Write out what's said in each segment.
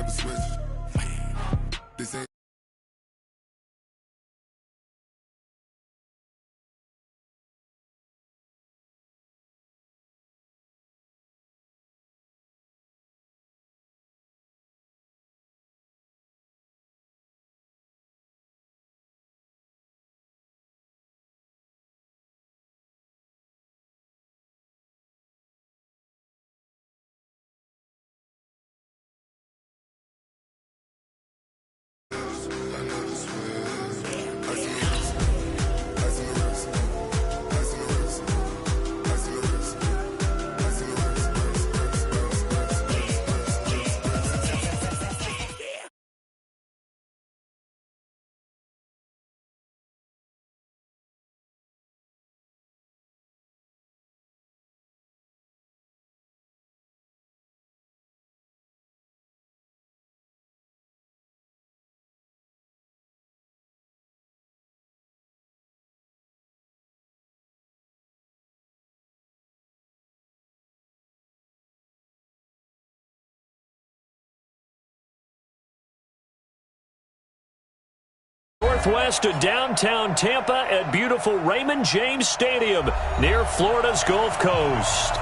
a switch. This ain't. Northwest of downtown Tampa at beautiful Raymond James Stadium near Florida's Gulf Coast.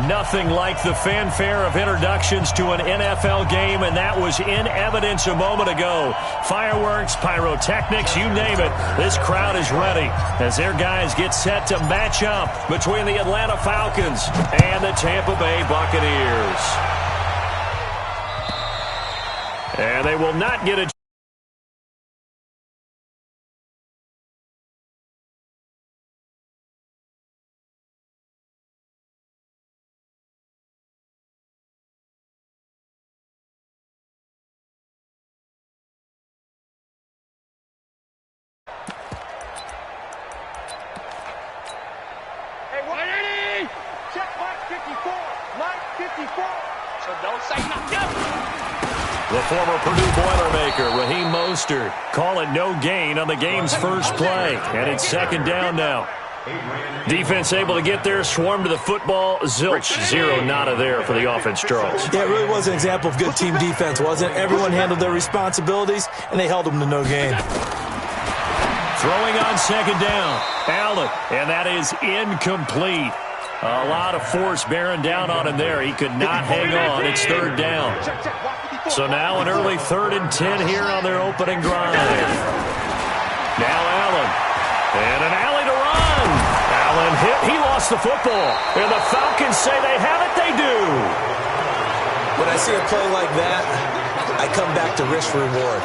Nothing like the fanfare of introductions to an NFL game, and that was in evidence a moment ago. Fireworks, pyrotechnics, you name it. This crowd is ready as their guys get set to match up between the Atlanta Falcons and the Tampa Bay Buccaneers. And they will not get a The former Purdue Boilermaker, Raheem Mostert, calling no gain on the game's first play. And it's second down now. Defense able to get there, swarm to the football. Zilch, zero nada there for the offense, Charles. Yeah, it really was an example of good team defense, wasn't it? Everyone handled their responsibilities, and they held them to no gain. Throwing on second down, Allen, and that is incomplete. A lot of force bearing down on him there. He could not hang on. It's third down. So now an early 3rd and 10 here on their opening drive. Now Allen. And an alley to run. Allen hit. He lost the football. And the Falcons say they have it. They do. When I see a play like that, I come back to risk reward.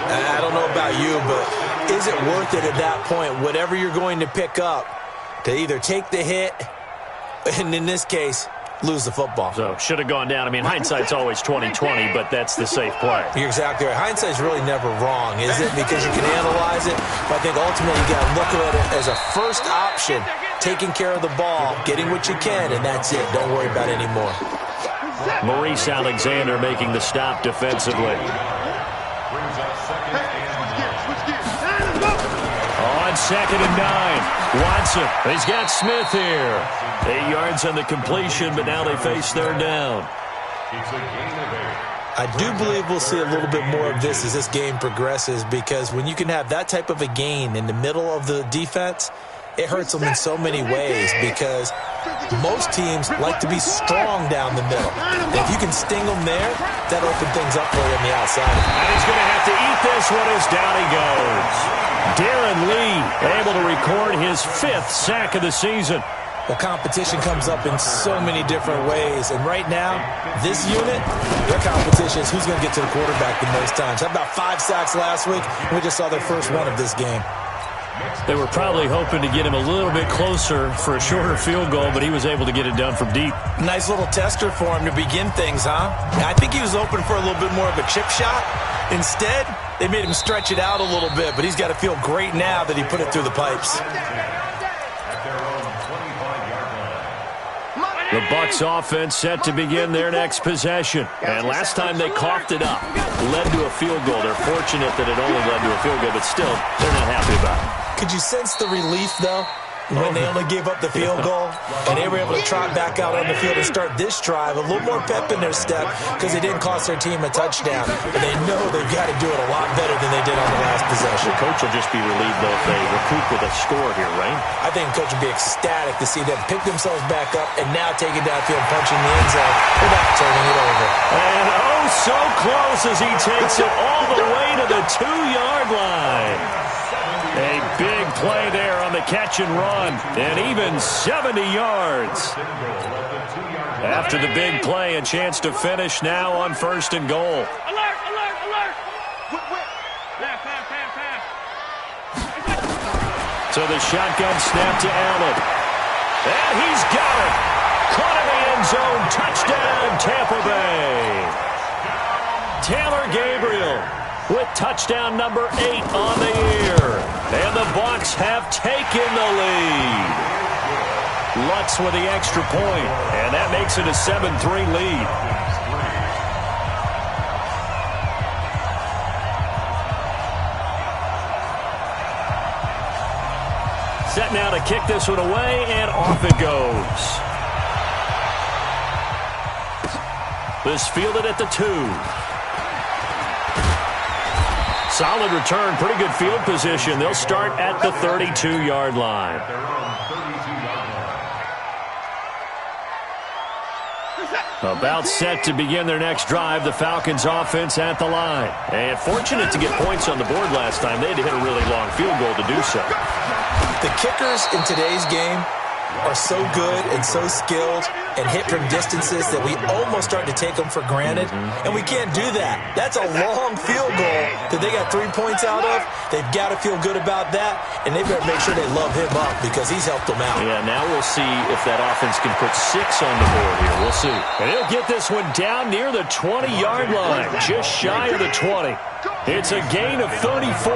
I don't know about you, but is it worth it at that point, whatever you're going to pick up, to either take the hit and in this case, lose the football? So, should have gone down. I mean, hindsight's always 20/20, but that's the safe play. You're exactly right. Hindsight's really never wrong, is it? Because you can analyze it, but I think ultimately you got to look at it as a first option, taking care of the ball, getting what you can, and that's it. Don't worry about it anymore. Maurice Alexander making the stop defensively. On 2nd and 9, Watson. He's got Smith here. 8 yards on the completion, but now they face third down. I do believe we'll see a little bit more of this as this game progresses, because when you can have that type of a gain in the middle of the defense, it hurts them in so many ways, because most teams like to be strong down the middle. And if you can sting them there, that'll open things up for you on the outside. And he's going to have to eat this one as down he goes. Darren Lee able to record his 5th sack of the season. The competition comes up in so many different ways. And right now, this unit, their competition is who's going to get to the quarterback the most times. How about 5 sacks last week? We just saw their first one of this game. They were probably hoping to get him a little bit closer for a shorter field goal, but he was able to get it done from deep. Nice little tester for him to begin things, huh? I think he was open for a little bit more of a chip shot. Instead, they made him stretch it out a little bit, but he's got to feel great now that he put it through the pipes. The Bucs offense set to begin their next possession. And last time they coughed it up, led to a field goal. They're fortunate that it only led to a field goal, but still, they're not happy about it. Could you sense the relief, though? when they only gave up the field goal, and they were able to trot back out on the field and start this drive a little more pep in their step because they didn't cost their team a touchdown. But they know they've got to do it a lot better than they did on the last possession. The coach will just be relieved, though, if they recoup with a score here, right? I think the coach would be ecstatic to see them pick themselves back up and now take it downfield, punching the end zone without turning it over. And oh, so close as he takes it all the way to the 2-yard line. A big play there on the catch and run, and even 70 yards. After the big play, a chance to finish now on 1st and goal. Alert, alert, alert! So the shotgun snap to Allen. And he's got it. Caught in the end zone. Touchdown, Tampa Bay. Taylor Gabriel with touchdown number 8 on the year. And the Bucs have taken the lead. Lutz with the extra point, and that makes it a 7-3 lead. Set now to kick this one away, and off it goes. This fielded at the 2. Solid return, pretty good field position. They'll start at the 32-yard line. About set to begin their next drive, the Falcons offense at the line. And fortunate to get points on the board last time. They had to hit a really long field goal to do so. The kickers in today's game are so good and so skilled and hit from distances that we almost start to take them for granted, and we can't do that. That's a long field goal that they got 3 points out of. They've got to feel good about that, and they better make sure they love him up because he's helped them out. Yeah, now we'll see if that offense can put 6 on the board here. We'll see. And he'll get this one down near the 20-yard line, just shy of the 20. It's a gain of 34.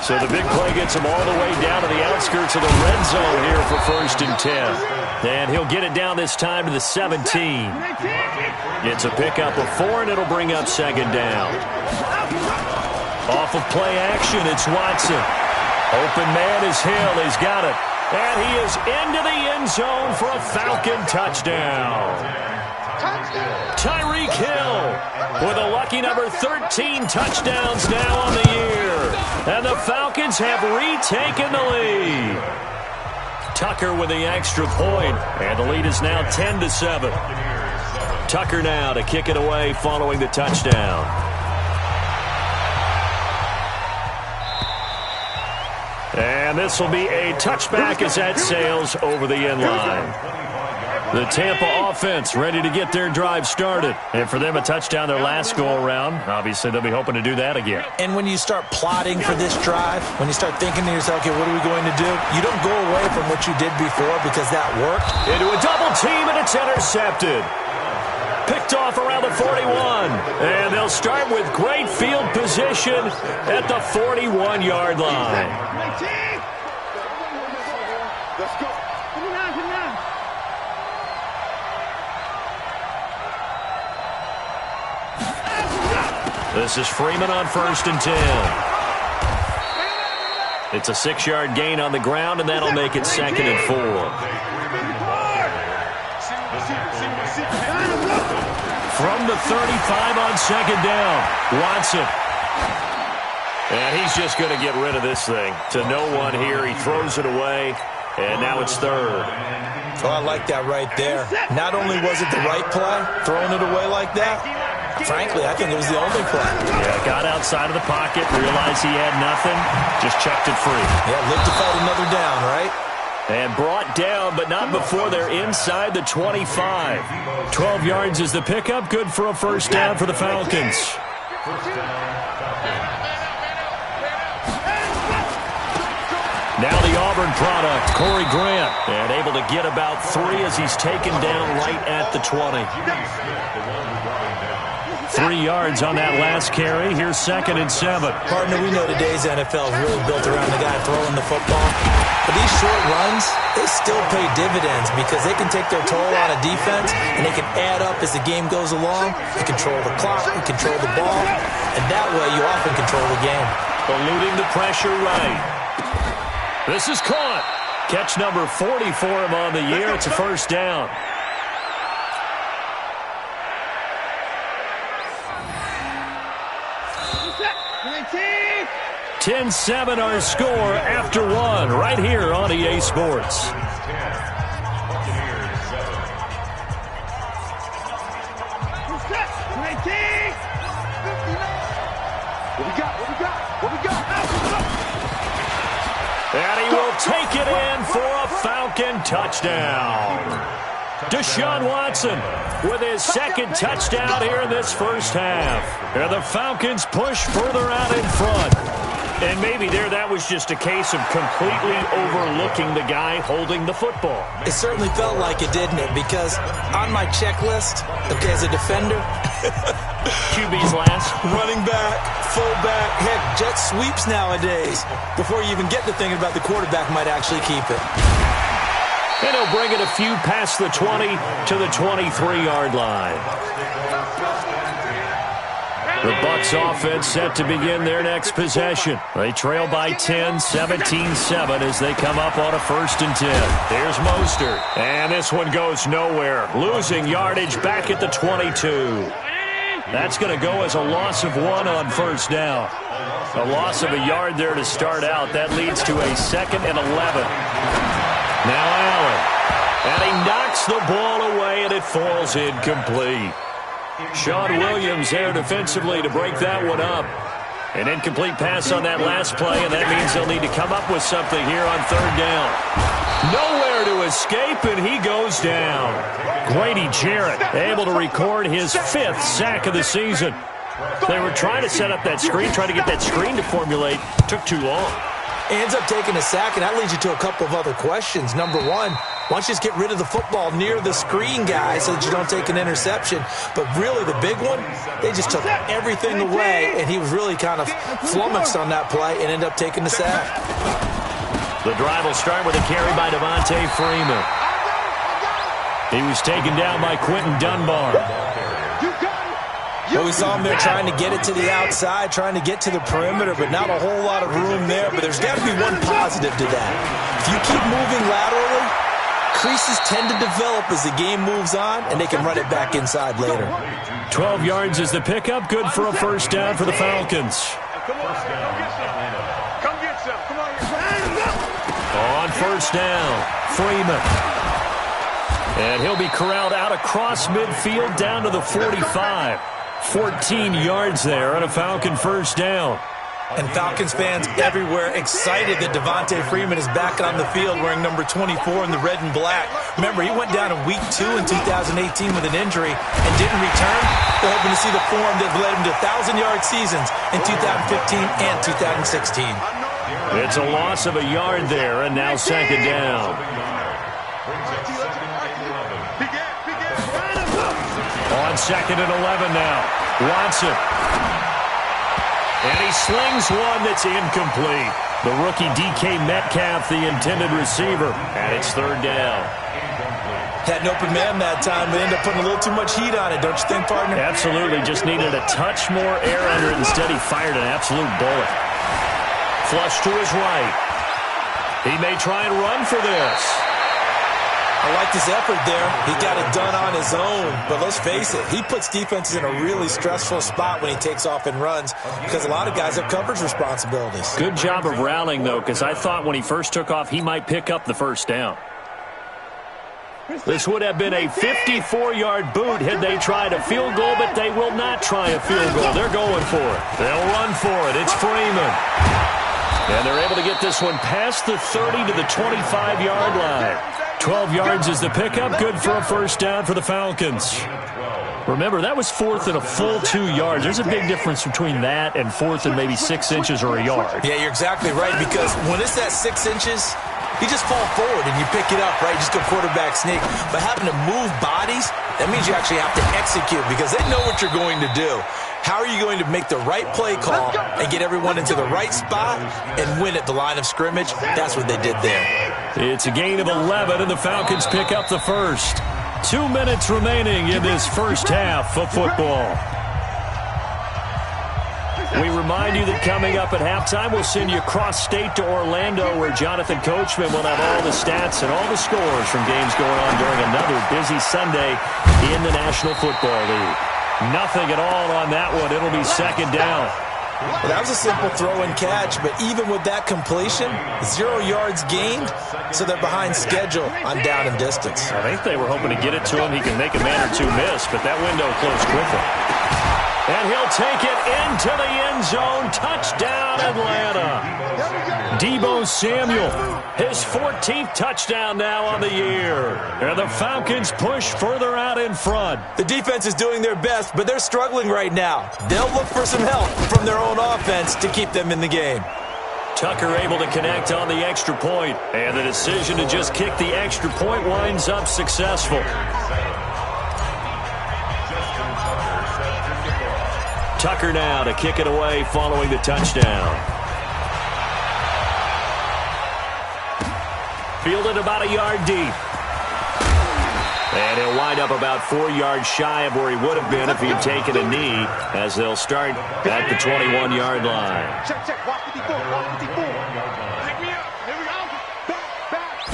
So the big play gets him all the way down to the outskirts of the red zone here for 1st and 10. And he'll get it down this time to the 17. It's a pickup of 4, and it'll bring up 2nd down. Off of play action, it's Watson. Open man is Hill. He's got it. And he is into the end zone for a Falcon touchdown. Tyreek Hill with a lucky number 13 touchdowns now on the year. And the Falcons have retaken the lead. Tucker with the extra point, and the lead is now 10-7. Tucker now to kick it away following the touchdown. And this will be a touchback as that sails over the end line. The Tampa offense ready to get their drive started. And for them, a touchdown their last go-around. Obviously, they'll be hoping to do that again. And when you start plotting for this drive, when you start thinking to yourself, okay, what are we going to do? You don't go away from what you did before because that worked. Into a double team, and it's intercepted. Picked off around the 41. And they'll start with great field position at the 41-yard line. Let's go. Come on. This is Freeman on 1st and 10. It's a 6-yard gain on the ground, and that'll make it 2nd and 4. From the 35 on 2nd down, Watson. And he's just going to get rid of this thing. To no one here, he throws it away, and now it's 3rd. Oh, I like that right there. Not only was it the right play, throwing it away like that, frankly, I think it was the only play. Yeah, got outside of the pocket, realized he had nothing, just chucked it free. Yeah, live to fight another down, right? And brought down, but not before they're inside the 25. 12 yards is the pickup, good for a 1st down for the Falcons. Now the Auburn product, Corey Grant, and able to get about 3 as he's taken down right at the 20. 3 yards on that last carry. Here's 2nd and 7. Partner, we know today's NFL is really built around the guy throwing the football. But these short runs, they still pay dividends because they can take their toll on a defense, and they can add up as the game goes along. You control the clock, you control the ball, and that way you often control the game. Eluding the pressure right. This is caught. Catch number 40 for him on the year. It's a first down. 10-7 our score after one right here on EA Sports. And he will take it in for a Falcon touchdown. Deshaun Watson with his second touchdown here in this first half. And the Falcons push further out in front. And maybe that was just a case of completely overlooking the guy holding the football. It certainly felt like it, didn't it? Because on my checklist, okay, as a defender, QB's last. Running back, fullback, heck, jet sweeps nowadays. Before you even get to thinking about the quarterback might actually keep it. And he'll bring it a few past the 20 to the 23-yard line. The Bucs offense set to begin their next possession. They trail by 10, 17-7 as they come up on a 1st and 10. Here's Mostert. And this one goes nowhere. Losing yardage back at the 22. That's going to go as a loss of 1 on 1st down. A loss of a yard there to start out. That leads to a 2nd and 11. Now Allen. And he knocks the ball away, and it falls incomplete. Sean Williams there defensively to break that one up. An incomplete pass on that last play, and that means they'll need to come up with something here on 3rd down. Nowhere to escape, and he goes down. Grady Jarrett able to record his 5th sack of the season. They were trying to set up that screen, trying to get that screen to formulate. Took too long. Ends up taking a sack, and that leads you to a couple of other questions. Number one, why don't you just get rid of the football near the screen guy so that you don't take an interception? But really the big one, they just took everything away, and he was really kind of flummoxed on that play and ended up taking the sack. The drive will start with a carry by Devontae Freeman. He was taken down by Quentin Dunbar. Well, we saw him there trying to get it to the outside, trying to get to the perimeter, but not a whole lot of room there. But there's got to be one positive to that. If you keep moving laterally, creases tend to develop as the game moves on, and they can run it back inside later. 12 yards is the pickup. Good for a 1st down for the Falcons. On 1st down, Freeman. And he'll be corralled out across midfield down to the 45. 14 yards there on a Falcon 1st down. And Falcons fans everywhere excited that Devontae Freeman is back on the field wearing number 24 in the red and black. Remember, he went down in week 2 in 2018 with an injury and didn't return. They're hoping to see the form that led him to 1,000-yard seasons in 2015 and 2016. It's a loss of a yard there, and now 2nd down. On 2nd and 11 now. Watson. And he slings one that's incomplete. The rookie DK Metcalf, the intended receiver. And it's 3rd down. Had an open man that time, but ended up putting a little too much heat on it, don't you think, partner? Absolutely. Just needed a touch more air under it. Instead, he fired an absolute bullet. Flush to his right. He may try and run for this. I like his effort there. He got it done on his own. But let's face it, he puts defenses in a really stressful spot when he takes off and runs because a lot of guys have coverage responsibilities. Good job of rallying, though, because I thought when he first took off, he might pick up the 1st down. This would have been a 54-yard boot had they tried a field goal, but they will not try a field goal. They're going for it. They'll run for it. It's Freeman. And they're able to get this one past the 30 to the 25-yard line. 12 yards is the pickup. Good for a 1st down for the Falcons. Remember, that was 4th and a full 2 yards. There's a big difference between that and 4th and maybe 6 inches or a yard. Yeah, you're exactly right, because when it's that 6 inches, you just fall forward and you pick it up, right? You just go quarterback sneak. But having to move bodies, that means you actually have to execute because they know what you're going to do. How are you going to make the right play call and get everyone into the right spot and win at the line of scrimmage? That's what they did there. It's a gain of 11, and the Falcons pick up the 1st. 2 minutes remaining in this first half of football. We remind you that coming up at halftime, we'll send you cross-state to Orlando, where Jonathan Coachman will have all the stats and all the scores from games going on during another busy Sunday in the National Football League. Nothing at all on that one. It'll be second down. Well, that was a simple throw and catch, but even with that completion, 0 yards gained, so they're behind schedule on down and distance. I think they were hoping to get it to him. He can make a man or two miss, but that window closed quickly. And he'll take it into the end zone. Touchdown, Atlanta. Deebo Samuel, his 14th touchdown now on the year. And the Falcons push further out in front. The defense is doing their best, but they're struggling right now. They'll look for some help from their own offense to keep them in the game. Tucker able to connect on the extra point. And the decision to just kick the extra point winds up successful. Tucker now to kick it away following the touchdown. Fielded about a yard deep. And he'll wind up about 4 yards shy of where he would have been if he'd taken a knee, as they'll start at the 21-yard line. Check, check. Walk 54. Walk 54. Pick me up. Here we go.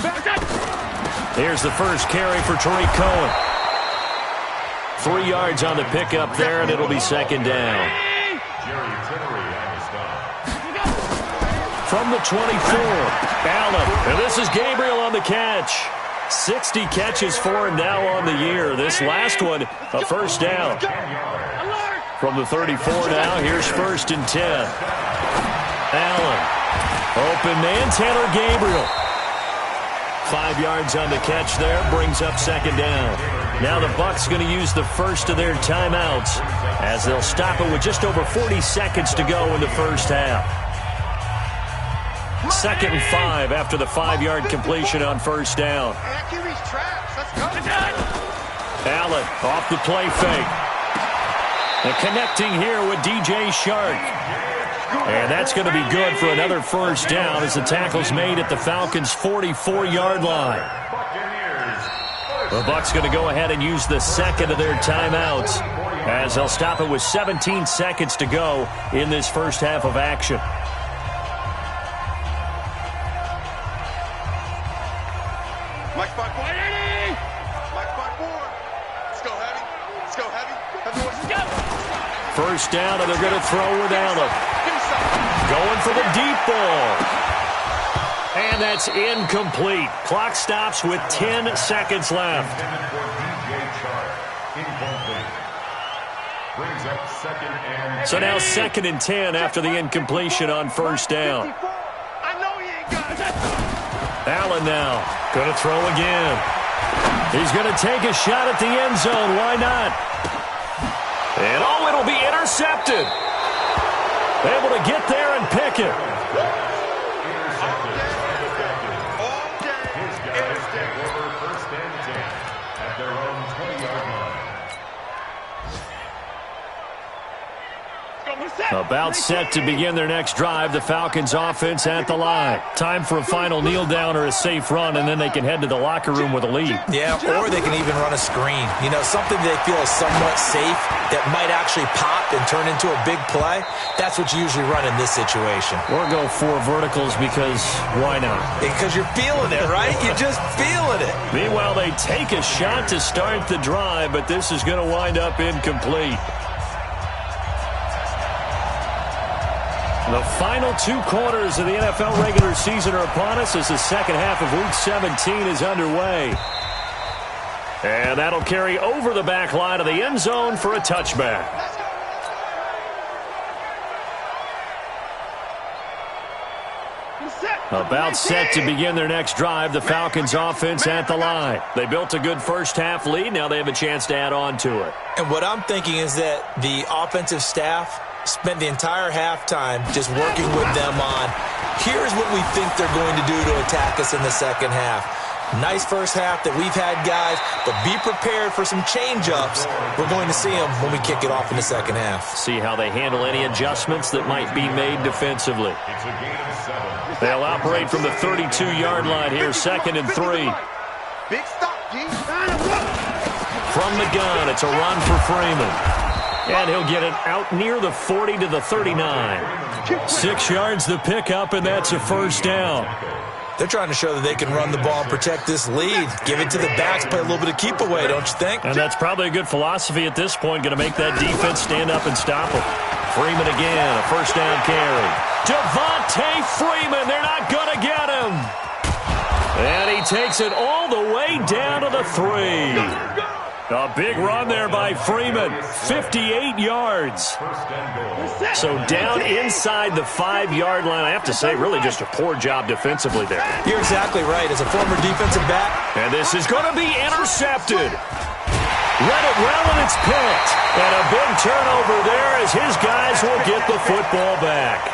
Back. Here's the first carry for Tariq Cohen. 3 yards on the pickup there, and it'll be second down. From the 24, Allen. And this is Gabriel on the catch. 60 catches for him now on the year. This last one, a first down. From the 34 now, here's 1st and 10. Allen. Open man, Taylor Gabriel. 5 yards on the catch there, brings up second down. Now the Bucs going to use the first of their timeouts, as they'll stop it with just over 40 seconds to go in the first half. 2nd and 5 after the 5-yard completion on first down. Allen off the play fake. And connecting here with DJ Shark. And that's going to be good for another first down as the tackle's made at the Falcons' 44-yard line. The Bucs going to go ahead and use the second of their timeouts, as they'll stop it with 17 seconds to go in this first half of action. Mike 5-4. Mike 5-4. Let's go heavy. Let's go heavy. Heavy boys, let's go. First down, and they're going to throw with Allen. Going for the deep ball. And that's incomplete. Clock stops with 10 seconds left. So now 2nd and 10 after the incompletion on first down. Allen now going to throw again. He's going to take a shot at the end zone. Why not? And oh, it'll be intercepted. Able to get there and pick it. About set to begin their next drive. The Falcons offense at the line. Time for a final kneel down or a safe run, and then they can head to the locker room with a lead. Yeah, or they can even run a screen. You know, something they feel is somewhat safe that might actually pop and turn into a big play. That's what you usually run in this situation. Or go 4 verticals, because why not? Because you're feeling it, right? You're just feeling it. Meanwhile, they take a shot to start the drive, but this is going to wind up incomplete. The final 2 quarters of the NFL regular season are upon us as the second half of Week 17 is underway. And that'll carry over the back line of the end zone for a touchback. About set to begin their next drive, the Falcons offense at the line. They built a good first half lead. Now they have a chance to add on to it. And what I'm thinking is that the offensive staff spent the entire halftime just working with them on, here's what we think they're going to do to attack us in the second half. Nice first half that we've had, guys, but be prepared for some change-ups. We're going to see them when we kick it off in the second half. See how they handle any adjustments that might be made defensively. They'll operate from the 32-yard line here, 2nd and 3. Big stop, G. From the gun, it's a run for Freeman. And he'll get it out near the 40 to the 39. 6 yards the pickup, and that's a first down. They're trying to show that they can run the ball and protect this lead. Give it to the backs, play a little bit of keep away, don't you think? And that's probably a good philosophy at this point, going to make that defense stand up and stop them. Freeman again, a first down carry. Devontae Freeman, they're not going to get him. And he takes it all the way down to the 3. A big run there by Freeman, 58 yards. So down inside the 5-yard line. I have to say, really just a poor job defensively there. You're exactly right. As a former defensive back. And this is going to be intercepted. Read it well, and it's picked. And a big turnover there as his guys will get the football back.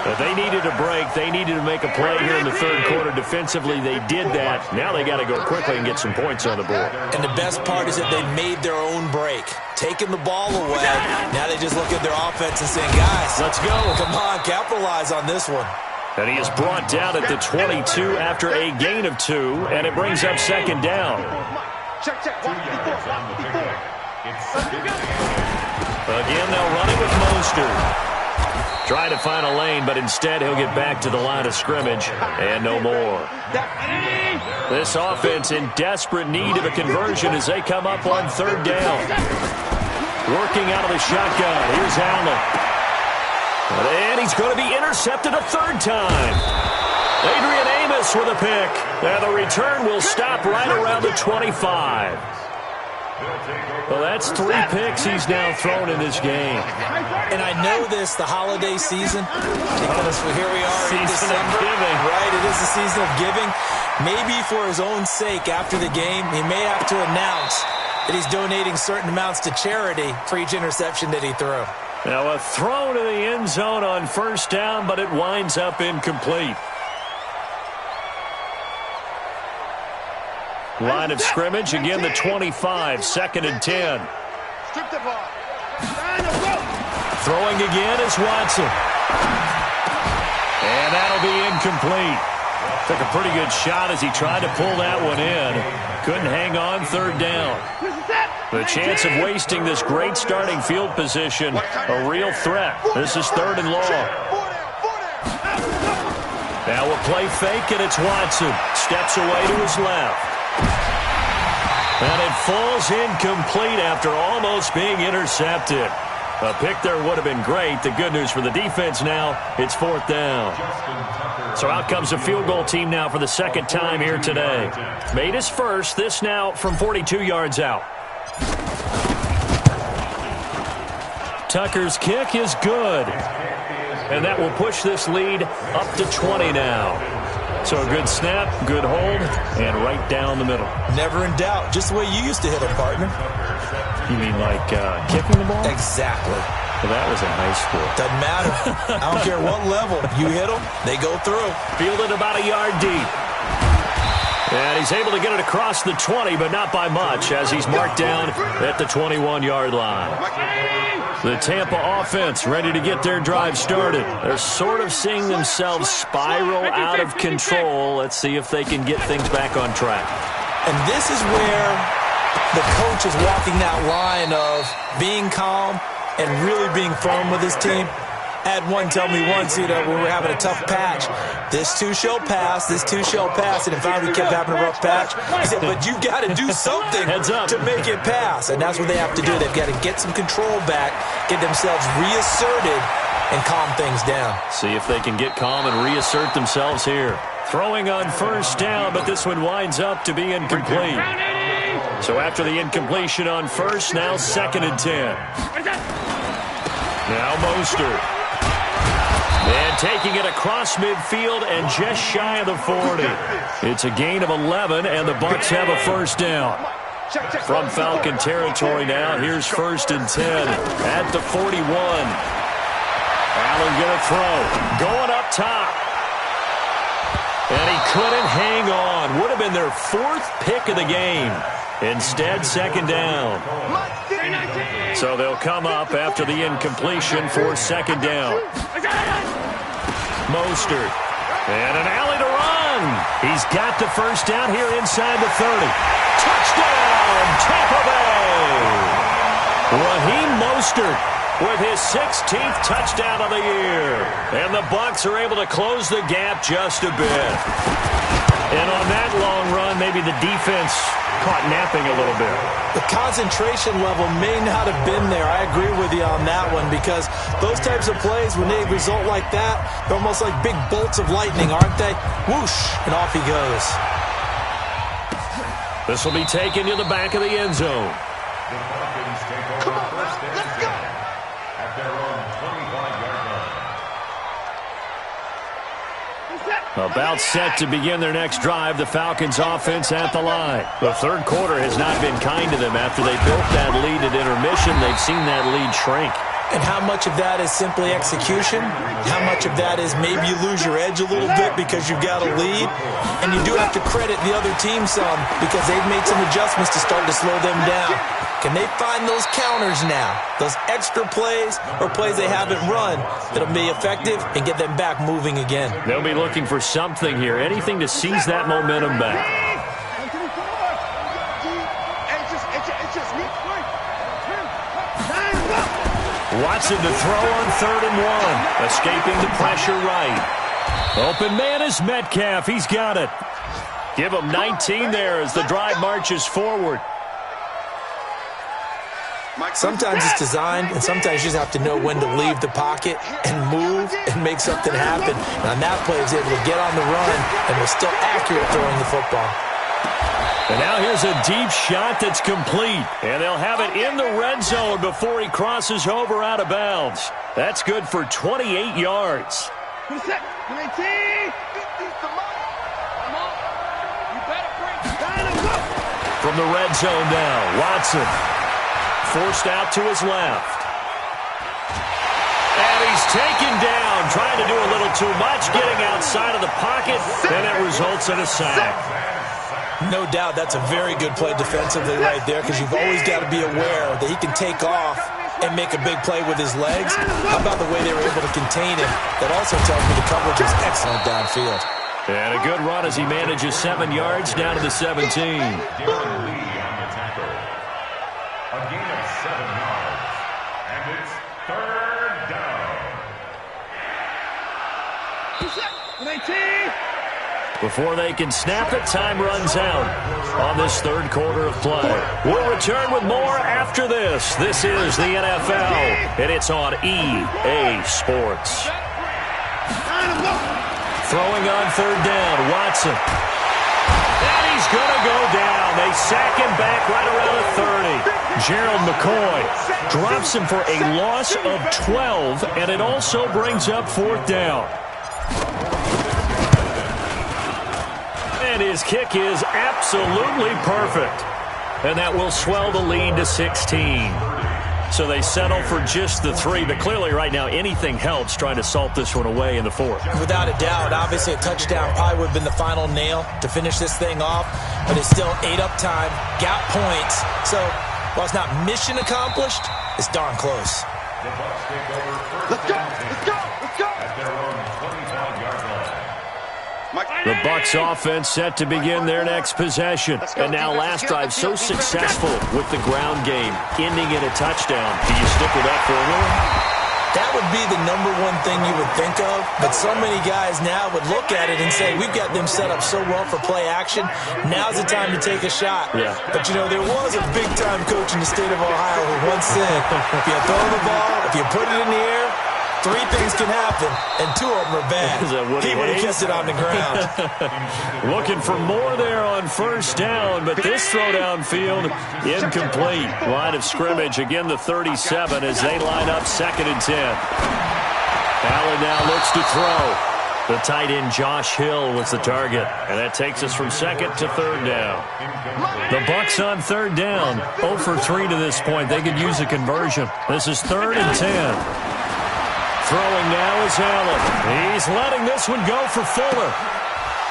But they needed a break. They needed to make a play here in the third quarter defensively. They did that. Now they got to go quickly and get some points on the board. And the best part is that they made their own break. Taking the ball away. Now they just look at their offense and saying, guys, let's go. Come on, capitalize on this one. And he is brought down at the 22 after a gain of 2, and it brings up second down. Again, they'll run it with Mostert. Try to find a lane, but instead he'll get back to the line of scrimmage, and no more. This offense in desperate need of a conversion as they come up on third down. Working out of the shotgun. Here's Allen. And he's going to be intercepted a third time. Adrian Amos with a pick. And the return will stop right around the 25. Well, that's 3 picks he's now thrown in this game. And I know this, the holiday season, because here we are in December. Giving. Right, it is the season of giving. Maybe for his own sake after the game, he may have to announce that he's donating certain amounts to charity for each interception that he threw. Now a throw to the end zone on first down, but it winds up incomplete. Line of scrimmage, again the 25, 2nd and 10. Throwing again is Watson. And that'll be incomplete. Took a pretty good shot as he tried to pull that one in. Couldn't hang on, third down. The chance of wasting this great starting field position, a real threat. This is 3rd and long. Now we'll play fake, and it's Watson. Steps away to his left. And it falls incomplete after almost being intercepted. A pick there would have been great. The good news for the defense now, it's 4th down. So out comes a field goal team now for the 2nd time here today. Made his first, this now from 42 yards out. Tucker's kick is good. And that will push this lead up to 20 now. So a good snap, good hold, and right down the middle. Never in doubt. Just the way you used to hit them, partner. You mean like kicking the ball? Exactly. Well, that was in high school. Doesn't matter. I don't care what level. You hit them, they go through. Fielded about a yard deep. And he's able to get it across the 20, but not by much, as he's marked down at the 21-yard line. The Tampa offense ready to get their drive started. They're sort of seeing themselves spiral out of control. Let's see if they can get things back on track. And this is where the coach is walking that line of being calm and really being firm with his team. I had one tell me once, when we were having a tough patch, this too shall pass, this too shall pass, and in fact we kept having a rough patch. He said, but you got to do something to make it pass, and that's what they have to do. They've got to get some control back, get themselves reasserted, and calm things down. See if they can get calm and reassert themselves here. Throwing on first down, but this one winds up to be incomplete. So after the incompletion on first, now 2nd and 10. Now Mostert. And taking it across midfield and just shy of the 40. It's a gain of 11, and the Bucs have a first down. From Falcon territory now, here's 1st and 10 at the 41. Allen going to throw. Going up top. And he couldn't hang on. Would have been their 4th pick of the game. Instead, 2nd down. So they'll come up after the incompletion for 2nd down. Mostert. And an alley to run. He's got the first down here inside the 30. Touchdown, Tampa Bay. Raheem Mostert with his 16th touchdown of the year. And the Bucs are able to close the gap just a bit. And on that long run, maybe the defense caught napping a little bit. The concentration level may not have been there. I agree with you on that one, because those types of plays, when they result like that, they're almost like big bolts of lightning, aren't they? Whoosh, and off he goes. This will be taken to the back of the end zone. Come on, let's go. At their own 25-yard line. About set to begin their next drive, the Falcons offense at the line. The third quarter has not been kind to them. After they built that lead at intermission, they've seen that lead shrink. And how much of that is simply execution? How much of that is maybe you lose your edge a little bit because you've got a lead? And you do have to credit the other team some, because they've made some adjustments to start to slow them down. Can they find those counters now, those extra plays or plays they haven't run that'll be effective and get them back moving again? They'll be looking for something here, anything to seize that momentum back. Watson to throw on 3rd and 1, escaping the pressure right. Open man is Metcalf. He's got it. Give him 19 there as the drive marches forward. Sometimes it's designed, and sometimes you just have to know when to leave the pocket and move and make something happen. And on that play, he was able to get on the run and was still accurate throwing the football. And now here's a deep shot that's complete. And they'll have it in the red zone before he crosses over out of bounds. That's good for 28 yards. From the red zone now, Watson forced out to his left. And he's taken down, trying to do a little too much, getting outside of the pocket, and it results in a sack. No doubt that's a very good play defensively right there, because you've always got to be aware that he can take off and make a big play with his legs. How about the way they were able to contain him? That also tells me the coverage is excellent downfield. And a good run as he manages 7 yards down to the 17. A gain of 7 yards. And it's 3rd down. Before they can snap it, time runs out on this third quarter of play. We'll return with more after this. This is the NFL, and it's on EA Sports. Throwing on 3rd down, Watson. And he's going to go down. They sack him back right around the 30. Gerald McCoy drops him for a loss of 12, and it also brings up 4th down. And his kick is absolutely perfect. And that will swell the lead to 16. So they settle for just the 3, but clearly right now anything helps trying to salt this one away in the 4th. Without a doubt, obviously a touchdown probably would have been the final nail to finish this thing off, but it's still 8 up time, got points. So while it's not mission accomplished, it's darn close. The Bucs take over 1st and 10 at their own 25-yard line. The Bucs offense set to begin their next possession. And now last drive so successful with the ground game, ending in a touchdown. Do you stick with that formula? That would be the #1 thing you would think of, but so many guys now would look at it and say, we've got them set up so well for play action, now's the time to take a shot. Yeah. But, you know, there was a big-time coach in the state of Ohio who once said, if you throw the ball, if you put it in the air, 3 things can happen, and 2 of them are bad. He would have kissed it on the ground. Looking for more there on 1st down, but this throw downfield incomplete. Line of scrimmage, again the 37 as they line up 2nd and 10. Allen now looks to throw. The tight end Josh Hill was the target, and that takes us from 2nd to 3rd down. The Bucs on 3rd down, 0 for 3 to this point. They could use a conversion. This is 3rd and 10. Throwing now is Allen. He's letting this one go for Fuller.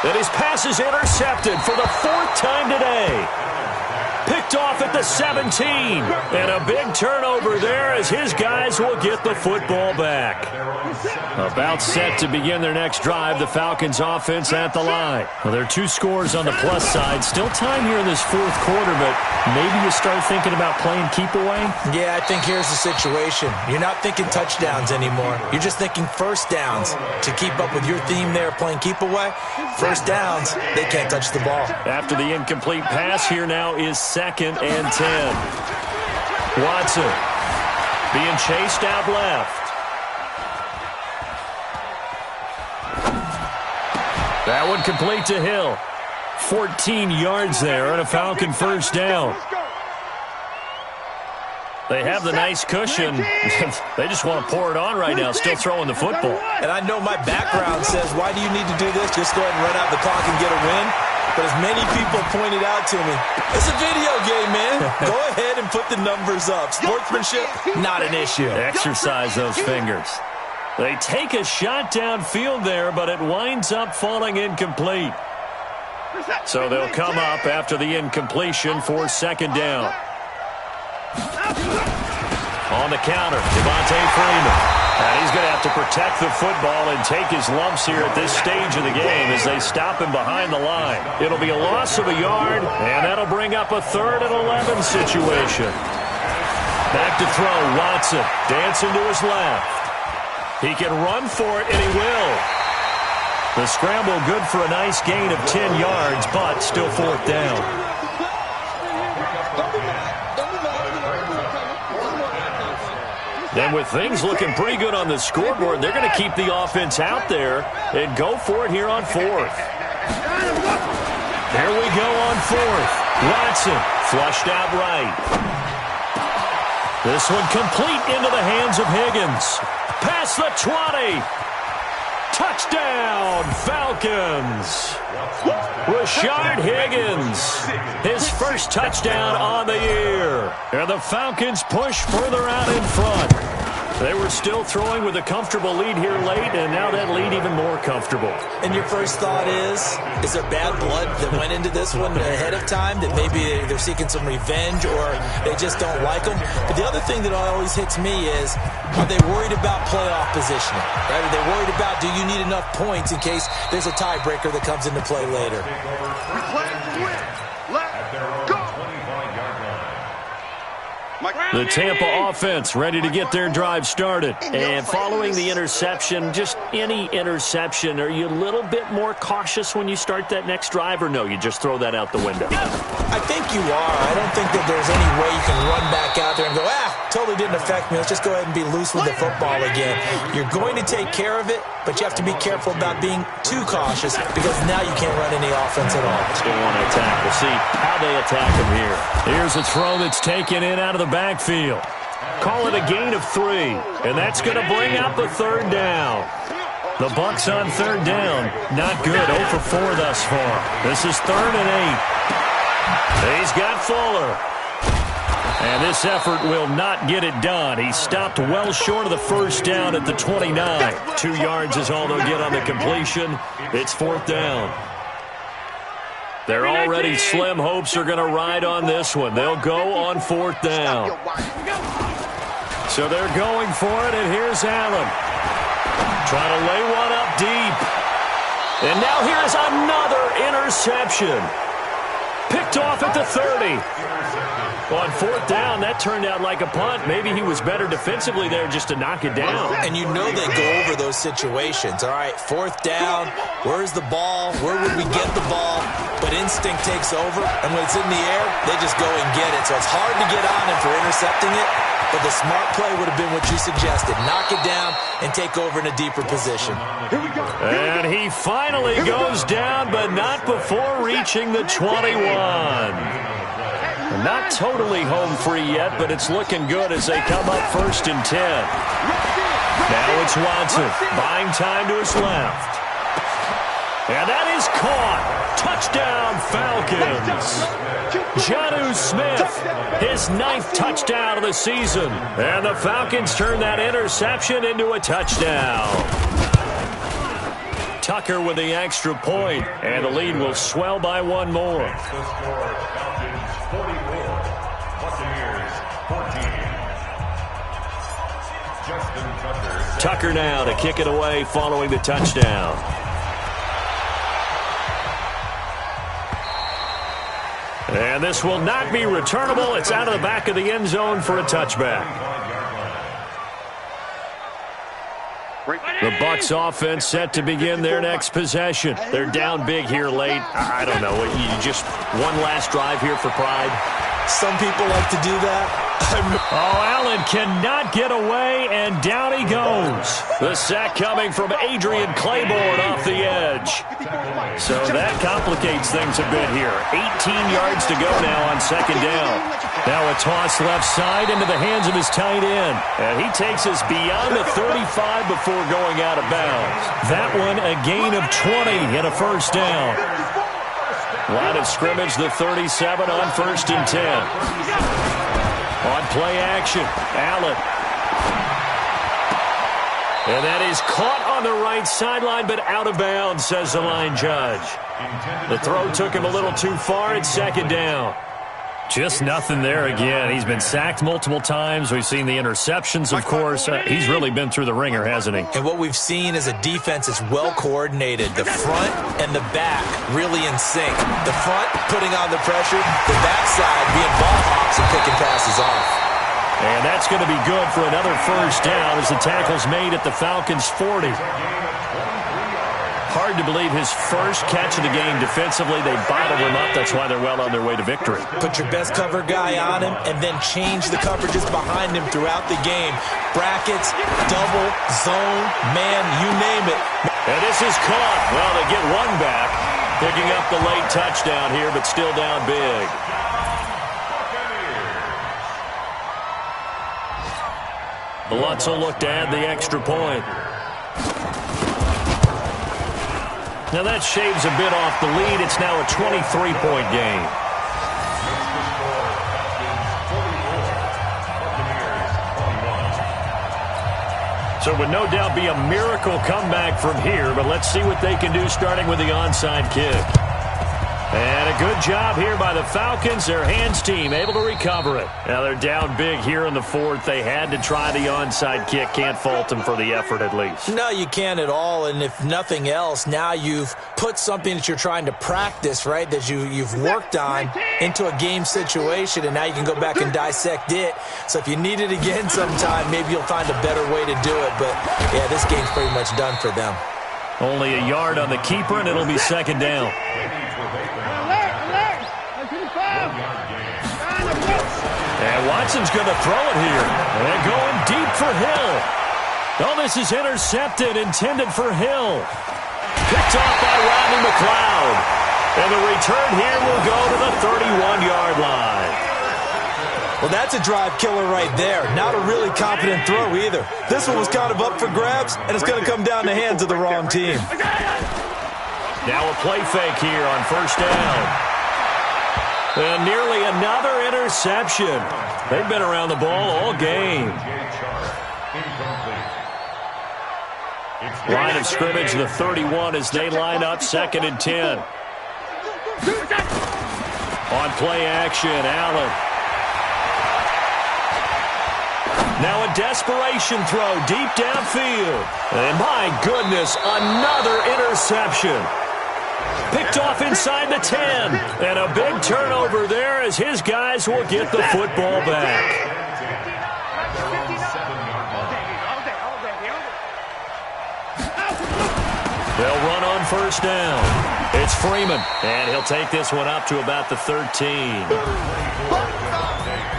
And his pass is intercepted for the 4th time today. Picked picked off at the 17. And a big turnover there as his guys will get the football back. About set to begin their next drive, the Falcons offense at the line. Well, there are 2 scores on the plus side. Still time here in this fourth quarter, but maybe you start thinking about playing keep away? Yeah, I think here's the situation. You're not thinking touchdowns anymore. You're just thinking first downs. To keep up with your theme there, playing keep away, first downs, they can't touch the ball. After the incomplete pass, here now is 2nd and 10. Watson being chased out left. That one complete to Hill. 14 yards there and a Falcon first down. They have the nice cushion. They just want to pour it on right now, still throwing the football. And I know my background says, why do you need to do this? Just go ahead and run out the clock and get a win. But as many people pointed out to me, it's a video game, man. Go ahead and put the numbers up. Sportsmanship, not an issue. Exercise those fingers. They take a shot downfield there, but it winds up falling incomplete. So they'll come up after the incompletion for 2nd down. On the counter, Devontae Freeman. And he's going to have to protect the football and take his lumps here at this stage of the game as they stop him behind the line. It'll be a loss of a yard, and that'll bring up a 3rd and 11 situation. Back to throw, Watson dancing to his left. He can run for it, and he will. The scramble good for a nice gain of 10 yards, but still 4th down. And with things looking pretty good on the scoreboard, they're going to keep the offense out there and go for it here on 4th. There we go on 4th. Watson flushed out right. This one complete into the hands of Higgins. Past the 20. Touchdown, Falcons. Rashard Higgins, his first touchdown on the year. And the Falcons push further out in front. They were still throwing with a comfortable lead here late, and now that lead even more comfortable. And your first thought is there bad blood that went into this one ahead of time, that maybe they're seeking some revenge or they just don't like them? But the other thing that always hits me is, are they worried about playoff positioning? Right? Are they worried about, do you need enough points in case there's a tiebreaker that comes into play later? The Tampa offense ready to get their drive started. And following the interception, just any interception, are you a little bit more cautious when you start that next drive, or no, you just throw that out the window? I think you are. I don't think that there's any way you can run back out there and go, totally didn't affect me. Let's just go ahead and be loose with the football again. You're going to take care of it, but you have to be careful about being too cautious because now you can't run any offense at all. Still want to attack. We'll see how they attack him here. Here's a throw that's taken in out of the backfield. Call it a gain of 3, and that's going to bring out the 3rd down. The Bucs on 3rd down. Not good. 0 for 4 thus far. This is 3rd and 8. He's got Fuller. And this effort will not get it done. He stopped well short of the first down at the 29. 2 yards is all they'll get on the completion. It's 4th down. Their already slim hopes are going to ride on this one. They'll go on 4th down. So they're going for it, and here's Allen. Trying to lay one up deep. And now here's another interception. Picked off at the 30. On 4th down, that turned out like a punt. Maybe he was better defensively there just to knock it down. And you know they go over those situations. All right, 4th down, where's the ball? Where would we get the ball? But instinct takes over, and when it's in the air, they just go and get it. So it's hard to get on him for intercepting it, but the smart play would have been what you suggested. Knock it down and take over in a deeper position. Here we go. And he finally goes down, but not before reaching the 21. Not totally home free yet, but it's looking good as they come up 1st and 10. Now it's Watson, buying time to his left. And that is caught. Touchdown, Falcons. Jonnu Smith, his 9th touchdown of the season. And the Falcons turn that interception into a touchdown. Tucker with the extra point, and the lead will swell by 1 more. 44. Tucker now to kick it away following the touchdown. And this will not be returnable. It's out of the back of the end zone for a touchback. The Bucs offense set to begin their next possession. They're down big here late. I don't know. You just one last drive here for pride? Some people like to do that. Allen cannot get away, and down he goes. The sack coming from Adrian Claiborne off the edge. So that complicates things a bit here. 18 yards to go now on second down. Now a toss left side into the hands of his tight end. And he takes us beyond the 35 before going out of bounds. That one a gain of 20 and a first down. Line of scrimmage, the 37 on 1st and 10. On play action, Allen. And that is caught on the right sideline, but out of bounds, says the line judge. The throw took him a little too far. It's second down. Just nothing there again. He's been sacked multiple times. We've seen the interceptions, of course. He's really been through the ringer, hasn't he? And what we've seen is a defense that's well coordinated. The front and the back really in sync. The front putting on the pressure, the backside being ball hawks and picking passes off. And that's going to be good for another first down as the tackle's made at the Falcons' 40. Hard to believe his first catch of the game defensively. They bottled him up. That's why they're well on their way to victory. Put your best cover guy on him and then change the coverages behind him throughout the game. Brackets, double, zone, man, you name it. And this is caught. Well, they get one back. Picking up the late touchdown here, but still down big. Lutz will look to add the extra point. Now that shaves a bit off the lead. It's now a 23-point game. So it would no doubt be a miracle comeback from here, but let's see what they can do starting with the onside kick. And a good job here by the Falcons. Their hands team able to recover it. Now they're down big here in the fourth. They had to try the onside kick. Can't fault them for the effort at least. No, you can't at all. And if nothing else, now you've put something that you're trying to practice, right, that you've worked on into a game situation, and now you can go back and dissect it. So if you need it again sometime, maybe you'll find a better way to do it. But, yeah, this game's pretty much done for them. Only a yard on the keeper, and it'll be second down. And Watson's going to throw it here. And going deep for Hill. Oh, this is intercepted, intended for Hill. Picked off by Rodney McLeod. And the return here will go to the 31-yard line. Well, that's a drive killer right there. Not a really confident throw either. This one was kind of up for grabs, and it's going to come down the hands of the wrong team. Now a play fake here on first down. And nearly another interception. They've been around the ball all game. Line of scrimmage, the 31 as they line up, 2nd and 10. On play action, Allen. Now a desperation throw deep downfield. And my goodness, another interception. Picked off inside the 10. And a big turnover there as his guys will get the football back. They'll run on first down. It's Freeman, and he'll take this one up to about the 13.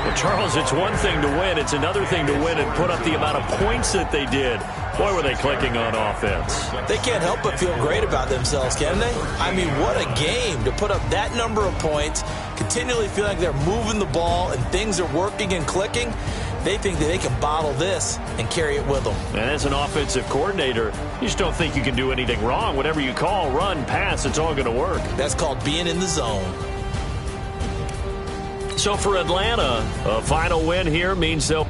Well, Charles, it's one thing to win. It's another thing to win and put up the amount of points that they did. Boy, were they clicking on offense. They can't help but feel great about themselves, can they? I mean, what a game to put up that number of points, continually feel like they're moving the ball and things are working and clicking. They think that they can bottle this and carry it with them. And as an offensive coordinator, you just don't think you can do anything wrong. Whatever you call, run, pass, it's all going to work. That's called being in the zone. So for Atlanta, a final win here means they'll